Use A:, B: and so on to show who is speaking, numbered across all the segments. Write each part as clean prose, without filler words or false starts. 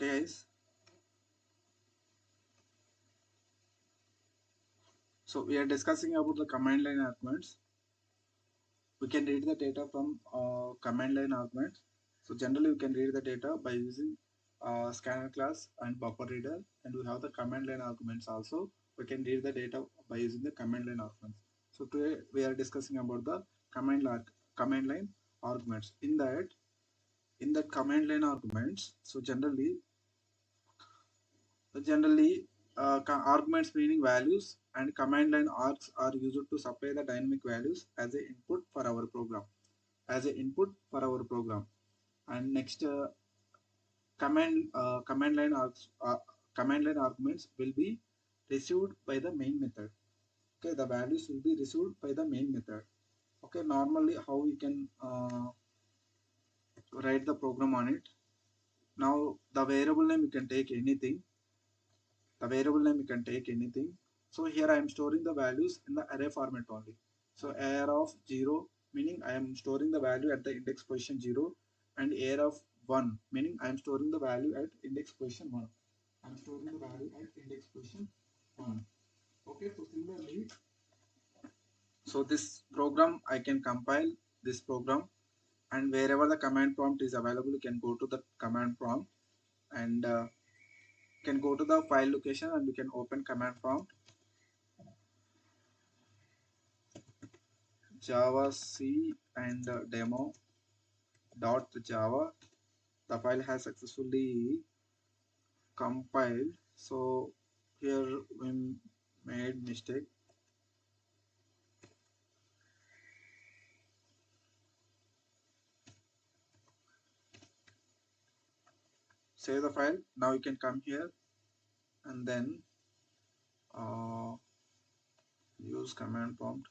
A: Okay guys, so we are discussing about the command line arguments. We can read the data from command line arguments. So generally we can read the data by using scanner class and buffer reader, and we have the command line arguments also. We can read the data by using the command line arguments. So today we are discussing about the command line arguments. In that command line arguments, so arguments meaning values, and command line args are used to supply the dynamic values as a input for our program. And next, command line arguments will be received by the main method. Okay, the values will be received by the main method. Okay, normally how we can write the program on it. Now the variable name you can take anything. So here I am storing the values in the array format only. So array of 0 meaning I am storing the value at the index position 0, and array of 1 meaning I am storing the value at index position 1. Okay, so similarly, so this program I can compile this program, and wherever the command prompt is available, you can go to the command prompt and can go to the file location and you can open command prompt java c and demo dot java. The file has successfully compiled. So here we made mistake. Save the file. Now you can come here and then use command prompt.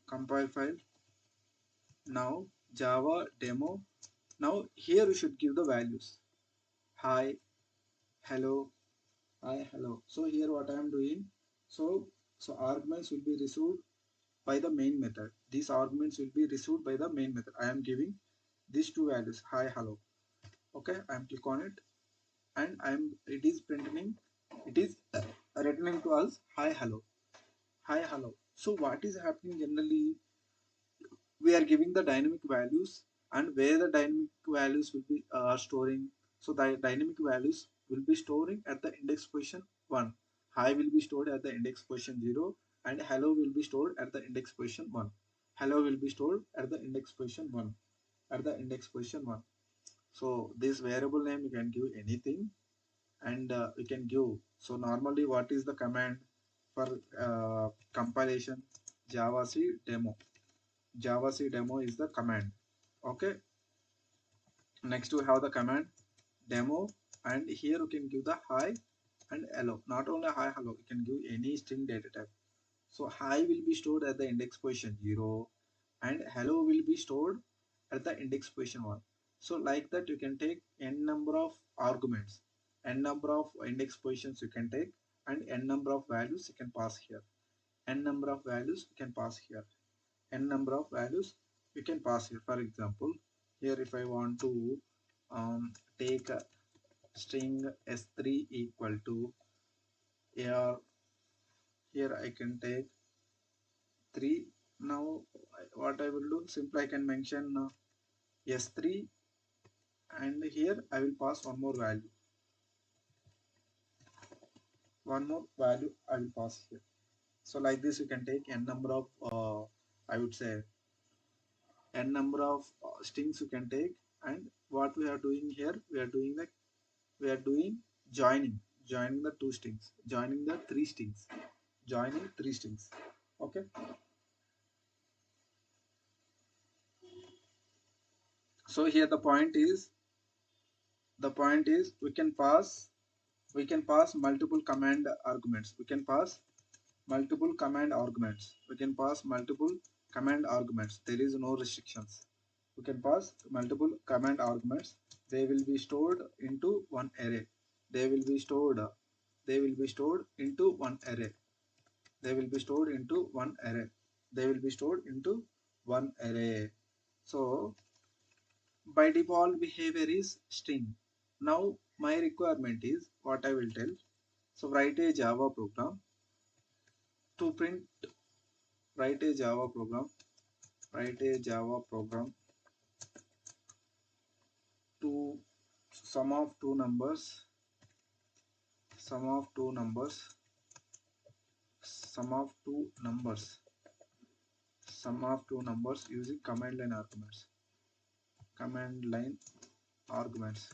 A: Compile file. Now java demo. Now here you should give the values. Hi, hello, hi, hello. So here what I am doing. So arguments will be received by the main method. These arguments will be received by the main method. I am giving these two values, hi, hello. Okay, I am click on it, and it is returning to us hi, hello, hi, hello. So what is happening generally? We are giving the dynamic values, and where the dynamic values will be storing. So the dynamic values will be storing at the index position 1. Hi will be stored at the index position 0, and hello will be stored at the index position 1. Hello will be stored at the index position 1. So this variable name you can give anything, and you can give. So normally what is the command for compilation? Java C demo. Java C demo is the command. Okay, next we have the command demo, and here you can give the hi and hello. Not only hi, hello, you can give any string data type. So hi will be stored at the index position 0, and hello will be stored at the index position 1. So like that you can take n number of arguments, n number of index positions you can take, and n number of values you can pass here. N number of values you can pass here. N number of values you can pass here. For example, here if I want to take a string s3 equal to here, I can take 3. Now what I will do, simply I can mention s3, and here I will pass one more value. I will pass here. So like this you can take n number of I would say n number of strings you can take. And what we are doing here, we are doing joining the two strings, joining three strings. Okay, so here the point is we can pass multiple command arguments. There is no restrictions. We can pass multiple command arguments. They will be stored into one array. They will be stored into one array. They will be stored into one array. They will be stored into one array. So by default behavior is string. Now my requirement is what I will tell. So write a Java program to print. Write a Java program. Write a Java program to sum of two numbers. Sum of two numbers. Sum of two numbers. Sum of two numbers using command line arguments. Command line arguments.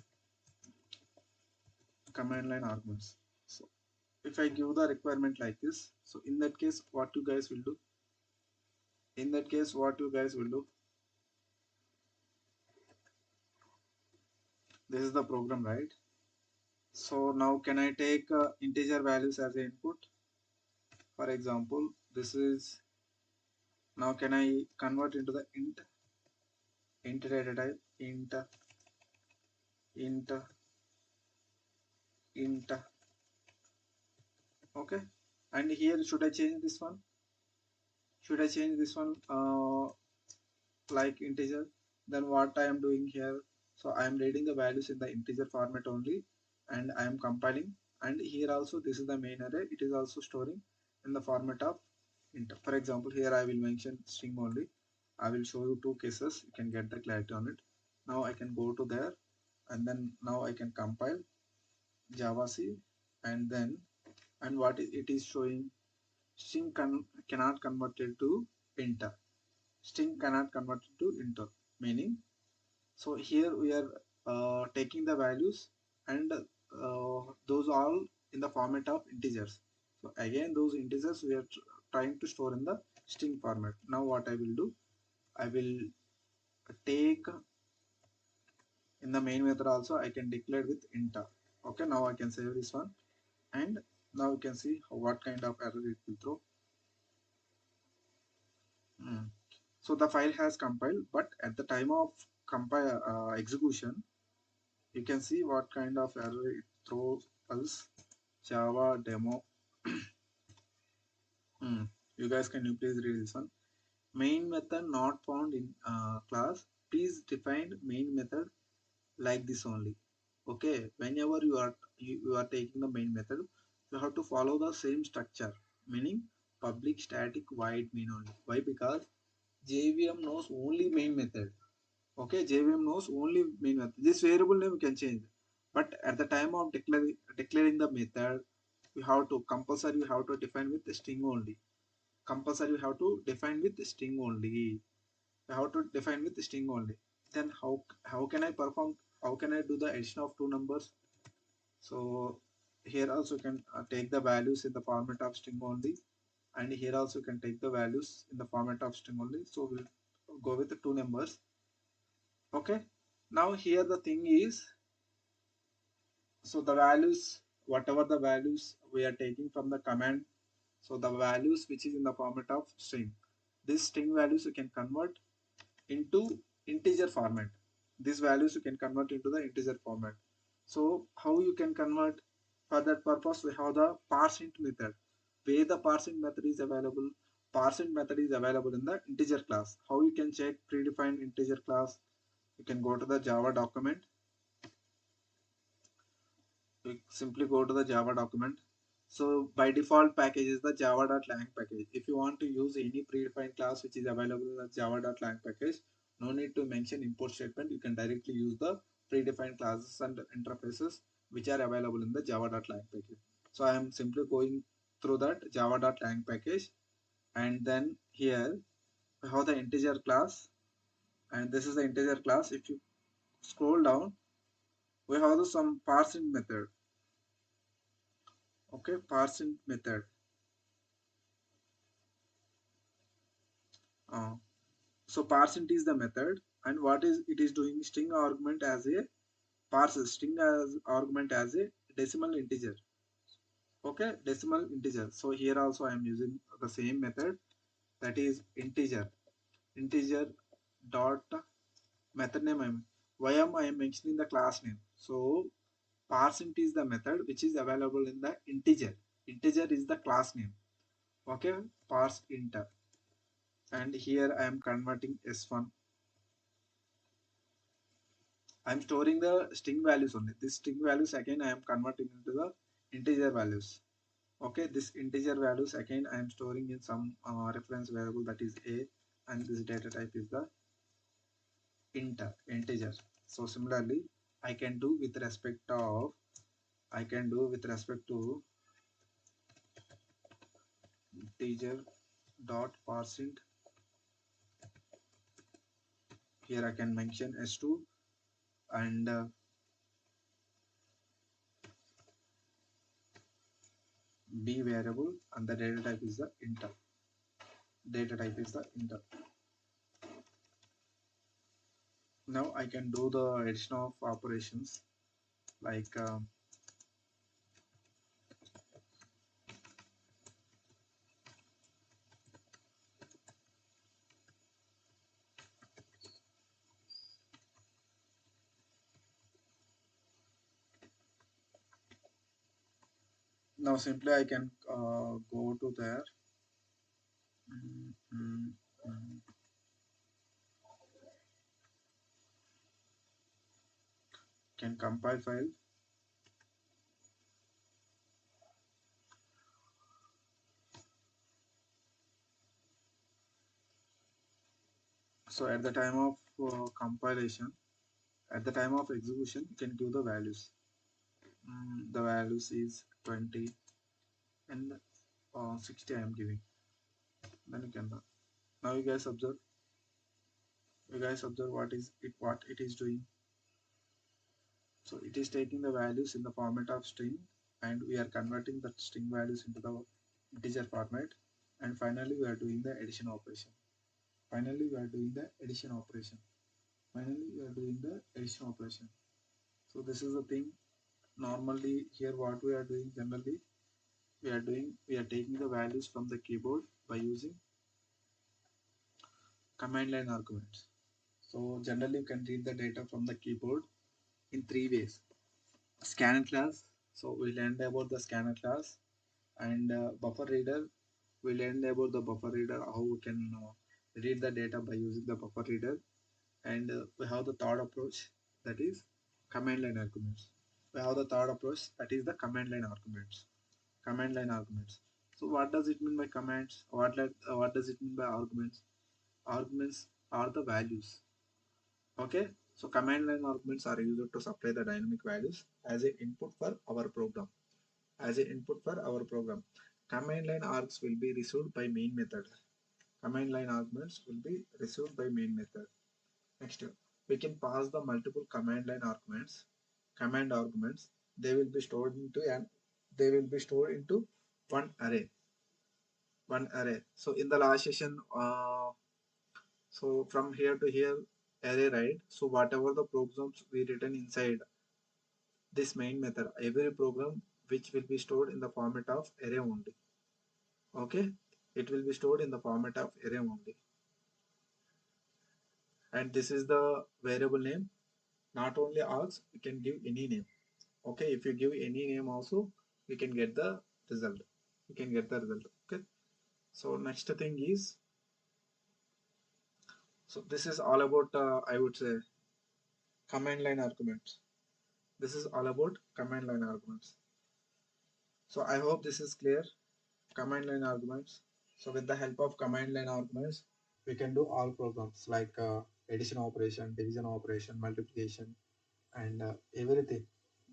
A: Command line arguments. So if I give the requirement like this, so in that case what you guys will do, in that case what you guys will do, this is the program, right? So now can I take integer values as an input? For example, this is, now can I convert into the int data type, int int, okay? And here should I change this one? Should I change this one like integer? Then what I am doing here, so I am reading the values in the integer format only, and I am compiling. And here also this is the main array, it is also storing in the format of int. For example, here I will mention string only. I will show you two cases, you can get the clarity on it. Now I can go to there, and then now I can compile javac, and then, and what it is showing, string cannot convert it to int. String cannot convert it to int, meaning, so here we are taking the values, and those all in the format of integers. So again those integers we are trying to store in the string format. Now what I will do, I will take in the main method also I can declare with int. Okay, now I can save this one, and now you can see what kind of error it will throw. So the file has compiled, but at the time of compile execution, you can see what kind of error it throws us. Java demo. You guys, can you please read this one? Main method not found in class. Please define main method like this only. Okay, whenever you are taking the main method, you have to follow the same structure, meaning public static void main only. Why? Because JVM knows only main method. Okay, JVM knows only main method. This variable name you can change, but at the time of declaring the method, you have to compulsory, you have to define with the string only. Compulsory, you have to define with the string only. You have to define with the string only. Then how can I perform? How can I do the addition of two numbers? So here also you can take the values in the format of string only, and here also you can take the values in the format of string only. So we'll go with the two numbers. Okay, now here the thing is, so the values, whatever the values we are taking from the command, so the values which is in the format of string, this string values you can convert into integer format. These values you can convert into the integer format. So how you can convert? For that purpose we have the parseInt method. Where the parseInt method is available? ParseInt method is available in the integer class. How you can check predefined integer class? You can go to the Java document. You simply go to the Java document. So by default package is the java.lang package. If you want to use any predefined class which is available in the java.lang package, no need to mention import statement. You can directly use the predefined classes and interfaces which are available in the java.lang package. So I am simply going through that java.lang package, and then here we have the integer class, and this is the integer class. If you scroll down, we have some parsing method. Okay, parsing method. Uh, so parseInt is the method, and what is it is doing? String argument as a parses string as argument as a decimal integer. Okay, decimal integer. So here also I am using the same method, that is integer dot method name. I am mentioning the class name. So parseInt is the method which is available in the integer. Integer is the class name. Okay, parse int, and here I am converting s1. I am storing the string values only. This string values again I am converting into the integer values. Okay, this integer values again I am storing in some reference variable, that is a, and this data type is the integer. So similarly I can do with respect of, I can do with respect to integer dot parseInt. Here I can mention s2 and b variable, and the data type is the inter. Data type is the inter. Now I can do the addition of operations like now simply I can go to there. Mm, mm, mm. Can compile file. So at the time of compilation, at the time of execution, you can give the values. The values is 20 and 60 I am giving. Then you can now you guys observe what it is doing. So it is taking the values in the format of string, and we are converting the string values into the integer format, and finally we are doing the addition operation. Finally we are doing the addition operation. Finally we are doing the addition operation. So this is the thing. Normally here what we are doing generally, we are taking the values from the keyboard by using command line arguments. So generally you can read the data from the keyboard in three ways. Scanner class, so we learned about the scanner class, and buffer reader, we learned about the buffer reader, how we can read the data by using the buffer reader, and we have the third approach, that is command line arguments. We have the third approach, that is the command line arguments. Command line arguments. So what does it mean by commands? What does it mean by arguments? Arguments are the values. Okay, so command line arguments are used to supply the dynamic values as an input for our program. As an input for our program, command line args will be received by main method. Command line arguments will be received by main method. Next, we can pass the multiple command line arguments. Command arguments, they will be stored into one array. One array. So in the last session, so from here to here array, right? So whatever the programs we written inside this main method, every program which will be stored in the format of array only. Okay, it will be stored in the format of array only, and this is the variable name. Not only args, you can give any name. Okay, if you give any name also, you can get the result. You can get the result. Okay, so next thing is, so this is all about I would say command line arguments. This is all about command line arguments. So I hope this is clear. Command line arguments. So with the help of command line arguments, we can do all programs like addition operation, division operation, multiplication, and everything.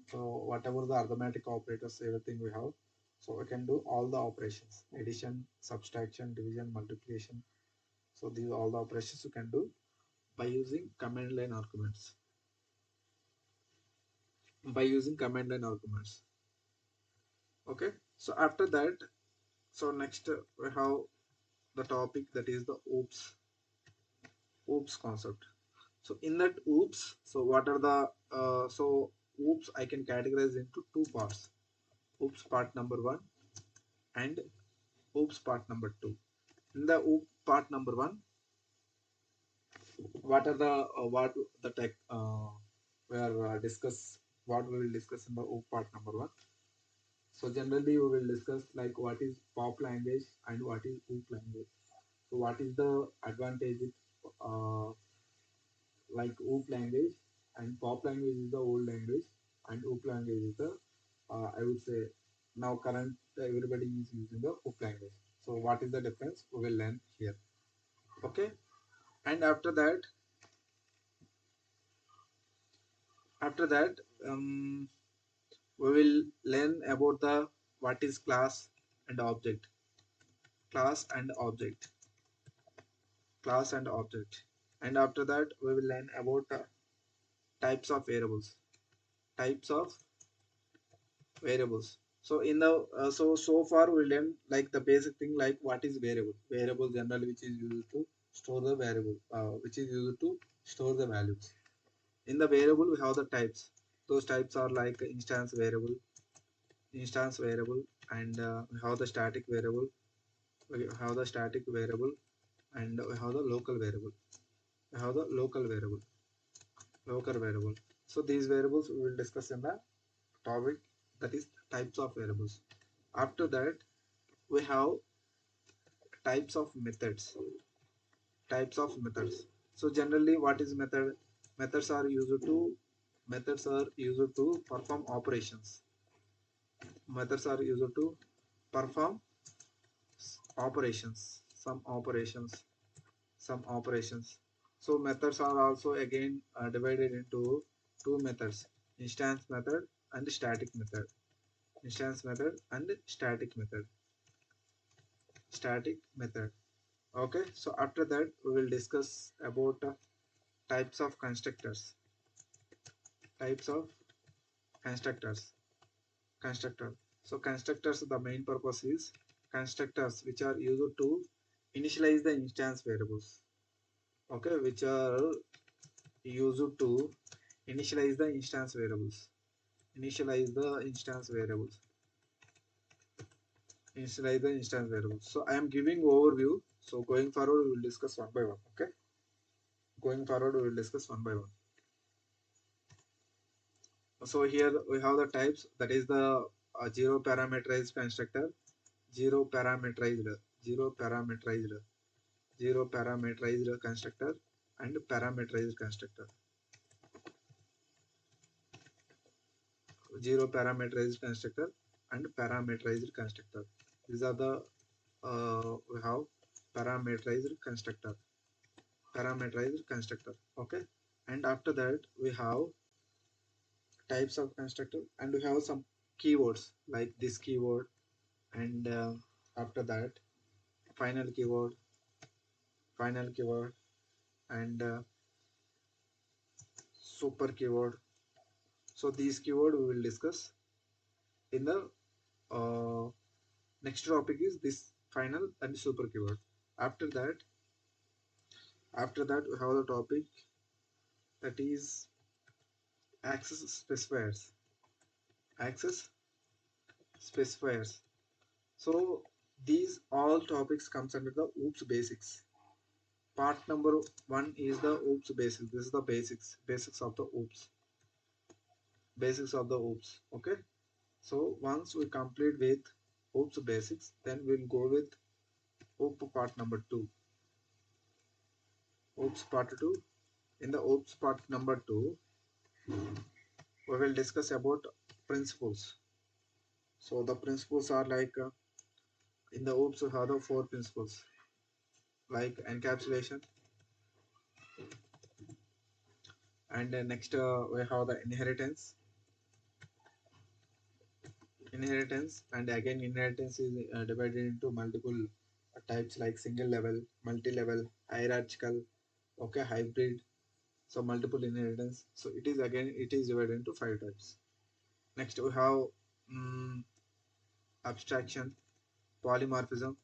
A: So whatever the arithmetic operators, everything we have. So we can do all the operations: addition, subtraction, division, multiplication. So these are all the operations you can do by using command line arguments. By using command line arguments. Okay. So after that, so next we have the topic, that is the oops concept. So in that oops, so what are the oops I can categorize into two parts: oops part number one and oops part number two. In the oops part number one, what are the what the tech we are discuss, what we will discuss in the oops part number one. So generally we will discuss like what is pop language and what is OOP language. So what is the advantage with like OOP language, and pop language is the old language and OOP language is the I would say now current everybody is using the OOP language. So what is the difference? We will learn here. Okay, and after that we will learn about the what is class and object, class and object, class and object, and after that we will learn about types of variables, types of variables. So in the so far we learn like the basic thing like what is variable generally which is used to store the variable, which is used to store the values. In the variable we have the types. Those types are like instance variable, and we have the static variable, we have the static variable, and we have the local variable, we have the local variable. So these variables we will discuss in the topic, that is types of variables. After that we have types of methods, types of methods. So generally what is method? Methods are used to methods are used to perform operations. Methods are used to perform operations, some operations. So methods are also again divided into two methods: instance method and static method. Instance method and static method. Okay, so after that we will discuss about types of constructors, types of constructors, constructor. So constructors, the main purpose is constructors which are used to initialize the instance variables. Okay, which are used to initialize the instance variables, initialize the instance variables, initialize the instance variables. So I am giving overview. So going forward we will discuss one by one. Okay, going forward we will discuss one by one. So here we have the types, that is the zero parameterized constructor, zero parameterized, zero parameterized, zero parameterized constructor, and parameterized constructor. Zero parameterized constructor and parameterized constructor. These are the we have parameterized constructor, parameterized constructor. Okay, and after that we have types of constructor, and we have some keywords like this keyword, and after that final keyword, final keyword, and super keyword. So these keyword we will discuss in the uh, next topic is this final and super keyword. After that, we have the topic that is access specifiers. Access specifiers. So these all topics comes under the OOPS basics. Part number one is the OOPS basics. This is the basics of the OOPS, basics of the OOPS. Okay. So once we complete with OOPS basics, then we'll go with OOP part number two. OOPS part two. In the OOPS part number two, we will discuss about principles. So the principles are like in the OOPS we have the four principles like encapsulation, and next we have the inheritance, and again inheritance is divided into multiple types like single level, multi-level, hierarchical, okay, hybrid. So multiple inheritance. So it is divided into five types. Next we have um, abstraction, polymorphism,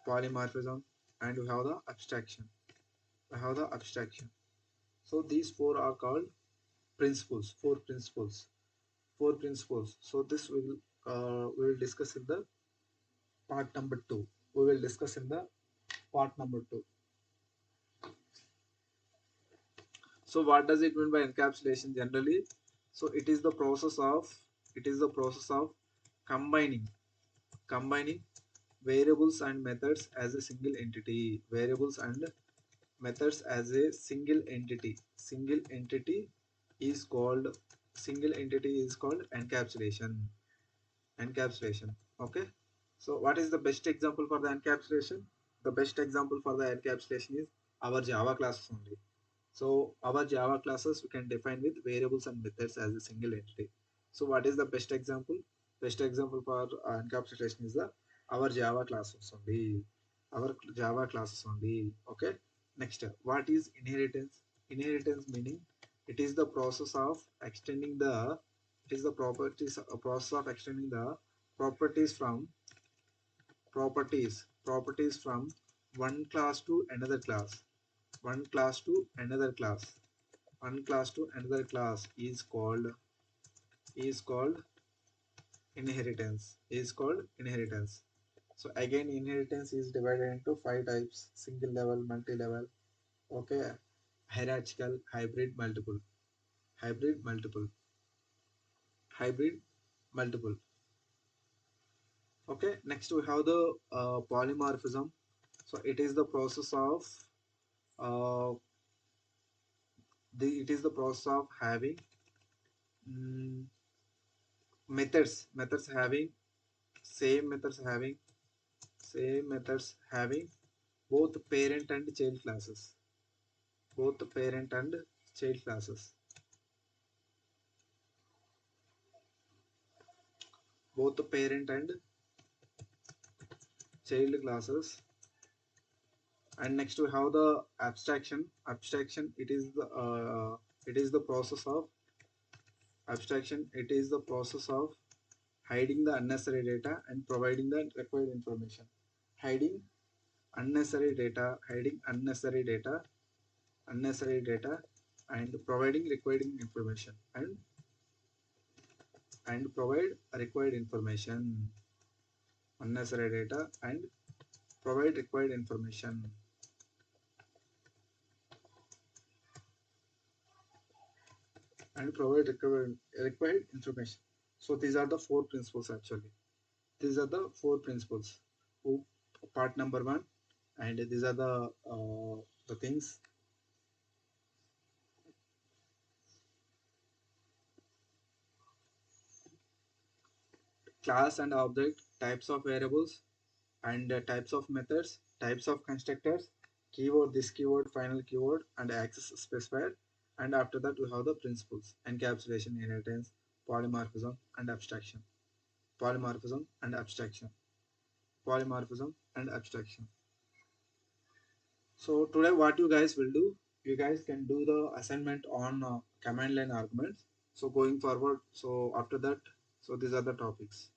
A: polymorphism, and we have the abstraction. We have the abstraction. So these four are called principles. Four principles. Four principles. So this we will discuss in the part number two. We will discuss in the part number two. So what does it mean by encapsulation generally? So it is the process of combining combining variables and methods as a single entity. Variables and methods as a single entity is called encapsulation. Okay, so what is the best example for the encapsulation? The best example for the encapsulation is our Java classes only. So our Java classes we can define with variables and methods as a single entity. So what is the best example? Best example for encapsulation is the our Java classes only. Our Java classes only. Okay. Next, what is inheritance? Inheritance meaning it is the process of extending the it is the properties a process of extending the properties from properties from one class to another class. One class to another class. One class to another class is called inheritance. So again, inheritance is divided into five types: single level, multi-level, okay, hierarchical, hybrid multiple hybrid multiple. Okay, next we have the polymorphism. So it is the process of uh, it is the process of having mm, methods having same methods having same methods having both parent and child classes. Both parent and child classes. Both parent and child classes. And next we have the abstraction. Abstraction. It is the process of abstraction. It is the process of hiding the unnecessary data and providing the required information. Hiding unnecessary data, and providing required information and provide required information. Unnecessary data and provide required information required information. So these are the four principles actually. These are the four principles. Part number one, and these are the things: class and object, types of variables, and types of methods, types of constructors, keyword, this keyword, final keyword, and access specifier. And after that, we have the principles: encapsulation, inheritance, polymorphism, and abstraction. Polymorphism and abstraction. Polymorphism and abstraction. So today, what you guys will do, you guys can do the assignment on command line arguments. So going forward, so after that, so these are the topics.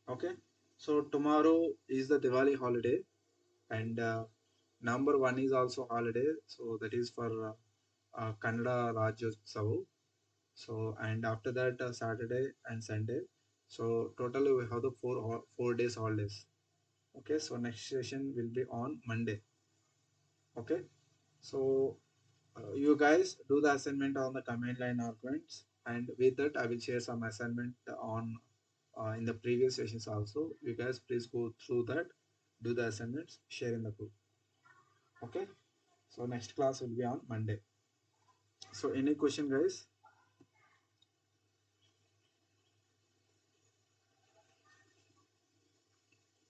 A: Okay. So tomorrow is the Diwali holiday, and number one is also holiday. So that is for Kannada Rajyotsava. So and after that Saturday and Sunday. So totally we have the 4 days holidays. Okay. So next session will be on Monday. Okay. So you guys do the assignment on the command line arguments, and with that I will share some assignment on in the previous sessions also. You guys please go through that, do the assignments, share in the group. Okay. So next class will be on Monday. So any question, guys?